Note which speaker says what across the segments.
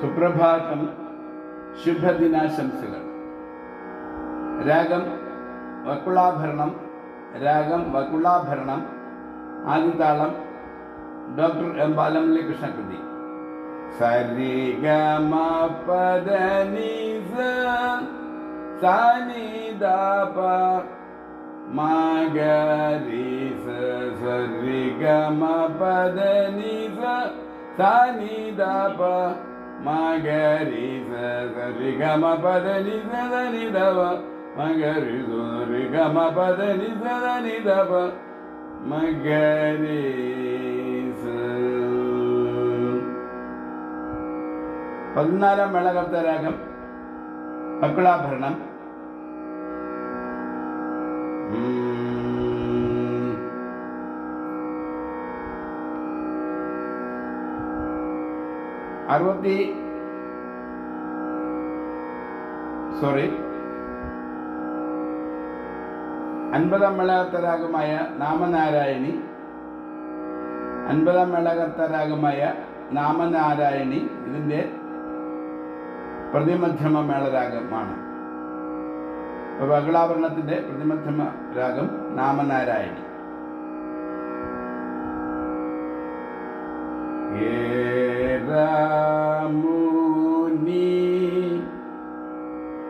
Speaker 1: സുപ്രഭാതം, ശുഭദിനാശംസകൾ. രാഗം വക്കുളാഭരണം. ആദിതാളം doctor M Balamurali കൃഷ്ണകൃതി. സരി ഗ മ പദ നി സ സ നി ദ പ മ ഗ രി സ സരി ഗ മ പദ നി സ സ നി ദ പ മ ഗ രി സ സരി ഗ മ പദ നി സ സ നി ദ പ മ ഗ രി സ സരി ഗ മ പദ നി സ സ നി ദ പ മ ഗ രി സ. 14 മേളകർത്ത രാഗം വക്കുളാഭരണം. അൻപതാം മേളകർത്ത രാഗമായ നാമനാരായണി. 50-ാം മേളകർത്ത രാഗമായ നാമനാരായണി ഇതിൻ്റെ പ്രതിമധ്യമ മേളരാഗമാണ്. വകുളാഭരണത്തിൻ്റെ പ്രതിമധ്യമ രാഗം നാമനാരായണി.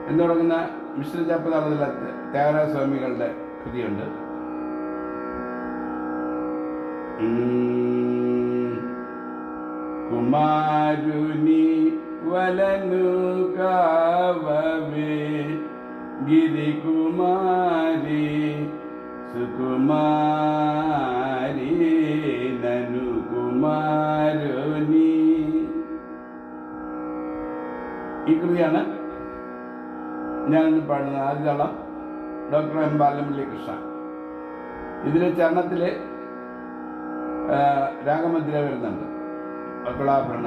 Speaker 1: എന്ന് തുടങ്ങുന്ന മിശ്ര ജപതാളത്തിലെ ത്യാഗരാജ സ്വാമികളുടെ കൃതിയുണ്ട്. കുമാരുനി വലനു കാവവേ ഗിരികുമാരി സുകുമാരി നനു കുമാരുനി. ഈ കൃതിയാണ് ഞാനിന്ന് പാടുന്നത്. ആദ്യതാളം ഡോക്ടർ എം ബാലമുരളി കൃഷ്ണ. ഇതിലെ ചരണത്തിൽ രാഗമധ്യ വരുന്നുണ്ട്. വക്കുളാഭരണ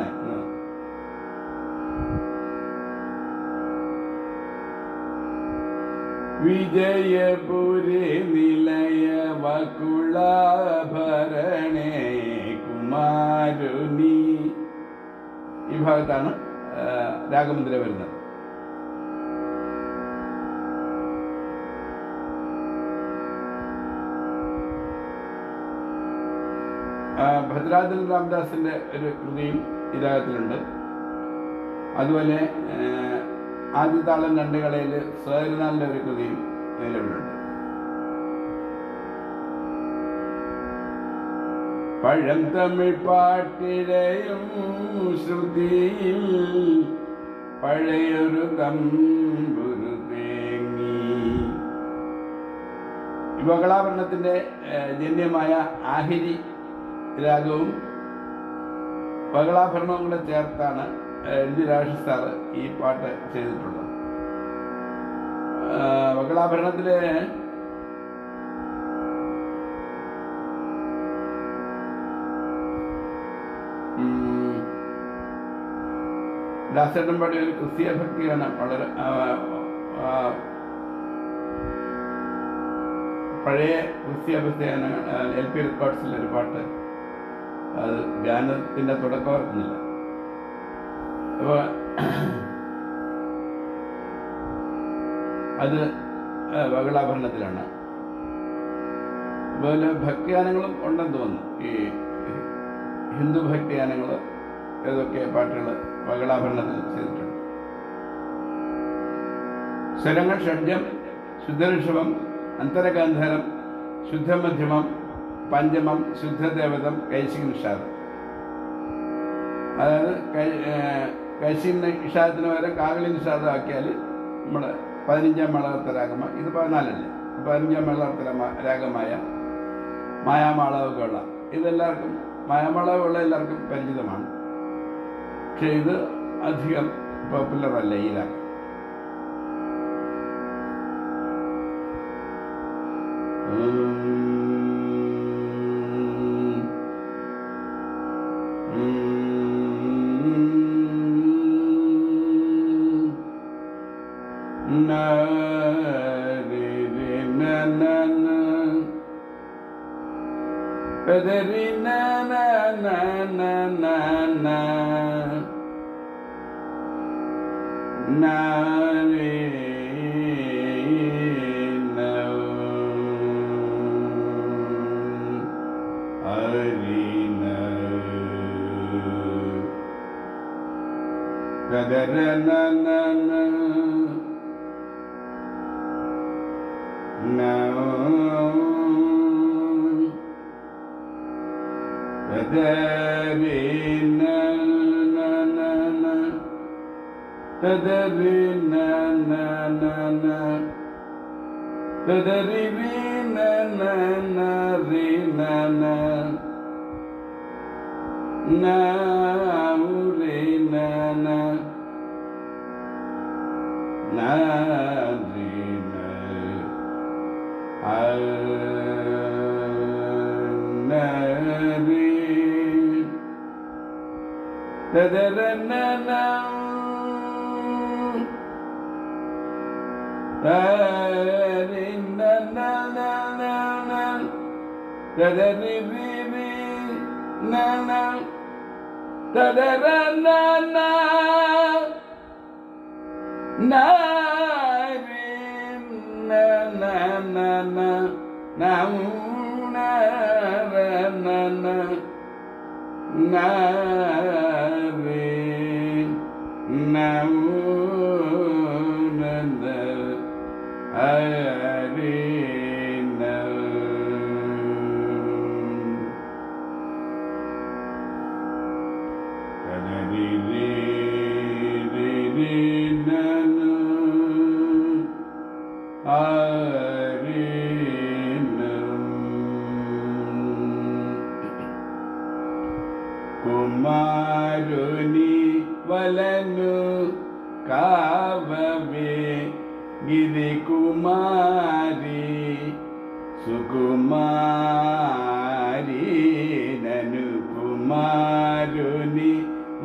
Speaker 1: വിജയപുരി നിലയ വക്കുളാഭരണേ കുമാരുനി. ഈ ഭാഗത്താണ് രാഗമുദ്ര വരുന്നത്. ഭദ്രാചല രാമദാസിൻ്റെ ഒരു കൃതിയും ഈ രാഗത്തിലുണ്ട്. അതുപോലെ ആദ്യതാളം 2 കളയിൽ സ്വയനാളിൻ്റെ ഒരു കൃതിയും നിലവിലുണ്ട്. പഴം തമിഴ് പാട്ടിഴയും ശ്രുതിയിൽ പഴയൊരു തമ്പുരു തേങ്ങി. വകുളാഭരണത്തിൻ്റെ ജന്യമായ ആഹിരി രാഗവും വകുളാഭരണവും കൂടെ ചേർത്താണ് എൻ.ജി. രാജേഷ് സാറ് ഈ പാട്ട് ചെയ്തിട്ടുള്ളത്. വകുളാഭരണത്തിലെ ദാസേട്ടൻ പാടിയ ഒരു ക്രിസ്തീയ ഭക്തിയാണ്. വളരെ പഴയ ക്രിസ്തീയ ഭക്തിയാണ്. LP റെക്കോർഡ്സിലൊരു പാട്ട്, അത് ഗാനത്തിൻ്റെ തുടക്കം ഓർക്കുന്നില്ല. അപ്പോൾ അത് വകുളാഭരണത്തിലാണ്. അതുപോലെ ഭക്തിഗാനങ്ങളും ഉണ്ടെന്ന് തോന്നുന്നു. ഈ ഹിന്ദു ഭക്തിഗാനങ്ങൾ ഏതൊക്കെ പാട്ടുകൾ വകുളാഭരണത്തിൽ ചെയ്തിട്ടുണ്ട്. സ്വരങ്ങൾ ഷഡ്ജം, ശുദ്ധഋഷഭം, അന്തരഗാന്ധാരം, ശുദ്ധമധ്യമം, പഞ്ചമം, ശുദ്ധദേവതം, കൈശിക നിഷാദം. അതായത് കൈശിക നിഷാദത്തിന് പകരം കാകളി നിഷാദം ആക്കിയാൽ നമ്മൾ 15-ാം മേളകർത്ത രാഗമായി, ഇത് 14അല്ലേ, 15-ാം മേളകർത്ത രാഗമായ മായാമാളവുകളുള്ള ഇതെല്ലാവർക്കും മായാമാളവുള്ള എല്ലാവർക്കും പരിചിതമാണ്. പക്ഷെ ഇത് അധികം പോപ്പുലർ അല്ല ഈ രാഗം. nare na arina kadara na na na na kadarina na na na kadarina na na na kadarina na na re na na na re na na na re na na re tadara na na tadari na na na na na tadari re re na na tadara na na na re na na na na na na re na na na re na na na re na kadari re re re na na re na kumaruni valanu kavave giri kumari sukumari nanu kumaruni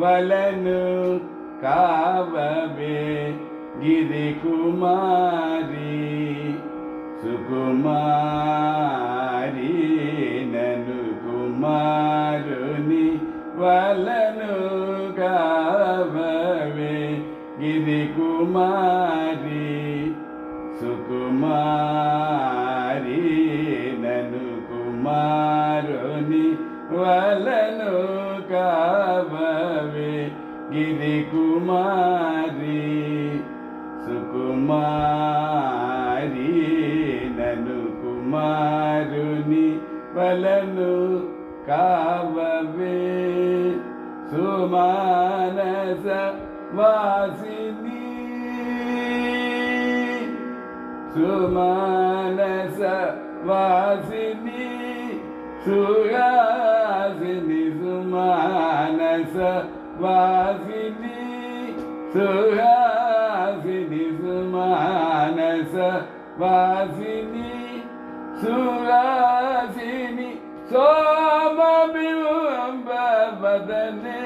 Speaker 1: valanu kavave giri kumari sukumari nanu kumaruni valanu kavave giri kumari sukumari nanu kumaruni valanu kavave giri kumari sukumari nanu kumaruni valanu kavave sumanasa vasini sumanasa vasini suhasini sumanasa vasini suhasini sumanasa vasini suhasini somabhyamba vadane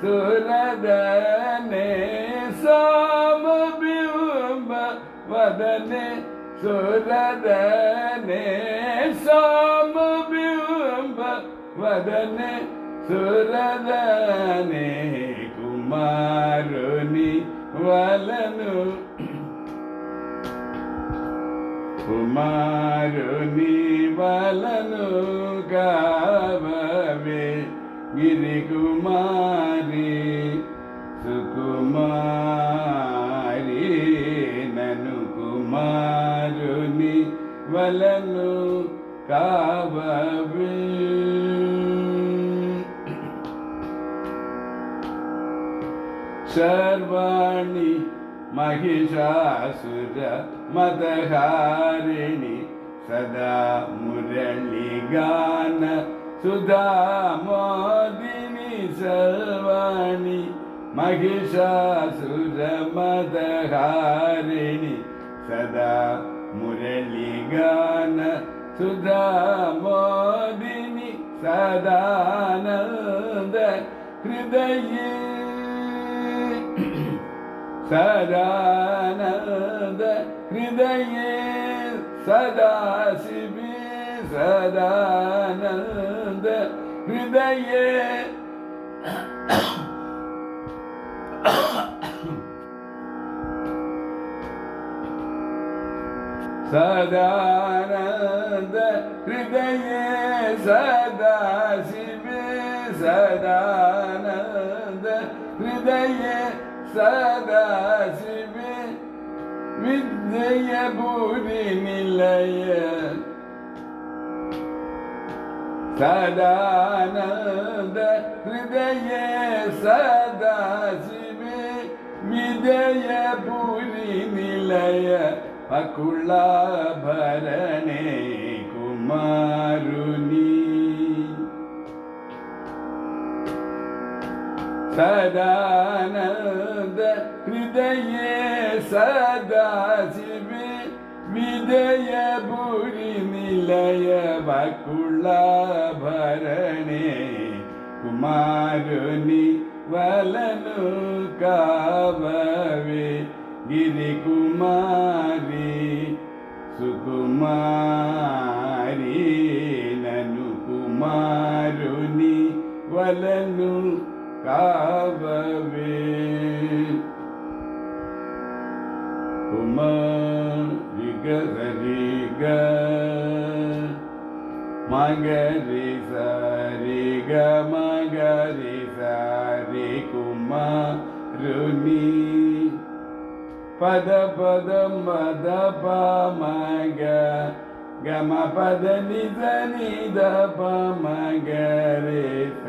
Speaker 1: suradane somabhyamba vadane suradane somabhyamba vadane suradane kumaruni valanu kumaruni valanu kavave giri kumari sukumari nanu kumaruni valanu kavave सर्वाणि महिषासुर मदहारिणि सदा मुरलीगान सुधा मोदिनी सर्वाणि महिषासुर मदहारिणि सदा मुरलीगान सुधा मोदिनी सदानंद हृदये सदानंद हृदये सदाशिवे सदानंद हृदये सदानंद हृदय सदाशिवे सदानंद हृदय सदाशिवे विद्यभूरि निलय सदानंद हृदय सदाशिवे विद्यभूरि निलय अकुलाभरणे कुमारुनी सदानंद हृदय सदाशिवे विद्यभूरि निलय अकुलाभरणे कुमारुनी वलनु काववे गिरिकुमारी सुकुमारी ननु कुमारुनी वलनु काववे कुमारी गरी ग मगरी सारी ग मगरी सारी कुमारुनी पद पद मद प मग गम पद निज निद प मग रे स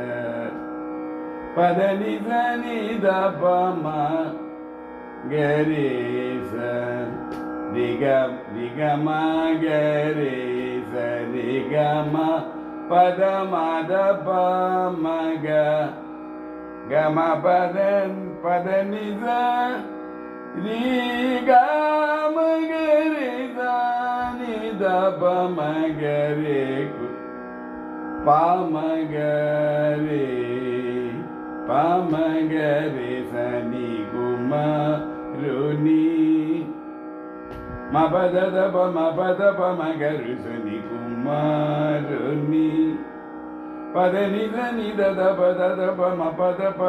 Speaker 1: पद निज निद प म ग रे स दिग दिग म ग रे स दिग म पद मद प मग गम पद पद निज री ग मगरे दानी द प मगरे प मगरे सनी कुमारुनी म पद द प म पद प मगरे सनी कुमारुनी पद नि द नि द द प द द प म पद प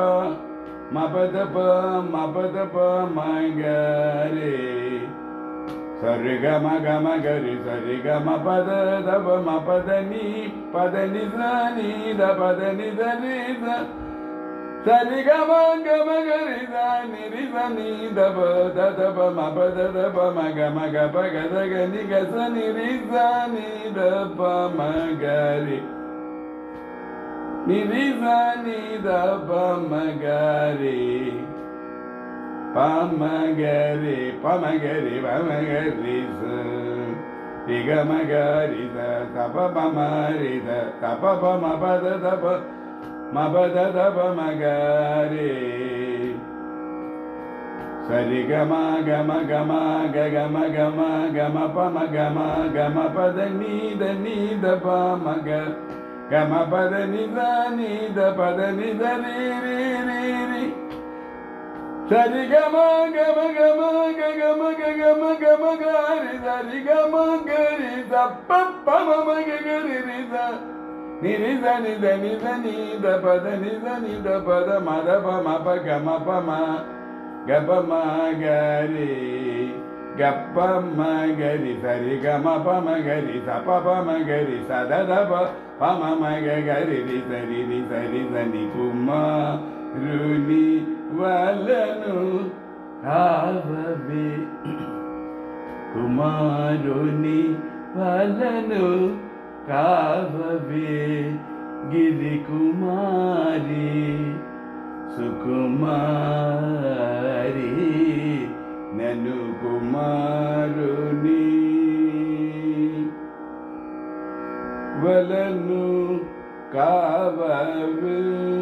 Speaker 1: म पद प म पद प म ग रे सरि ग म ग रे सरि ग म पद द प म पद नि द नि द पद नि द रे द सरि ग म ग रे द नि द प द द प म पद द प म ग प ग द ग नि ग स नि रि द नि द प म ग रे निरि स नि द प म ग रे प म ग रे प म ग रे प म ग रे स रि ग म ग रे द प प म रे द प प म प द द प म प द द प म ग रे स रि ग म ग म ग म ग ग म ग म ग म प म ग म प द नि द प म ग ग म पद नि द पद नि द रि रि रि रि स रि ग म ग म ग म ग ग म ग ग म ग म ग रि स रि ग म ग रि स प प म म ग ग रि रि स नि रि स नि द द पद नि द पद म द प म प ग म प म ग प म ग रि ग प म ग रि स रि ग म प म ग रि स प प म ग रि स द द प प म म ग ग रि रि स नि कुमारुनी वलनु काववे कुमारुनी वलनु काववे गिरिकुमारी सुकुमारी ननु कुमारुनी वलनु काववे।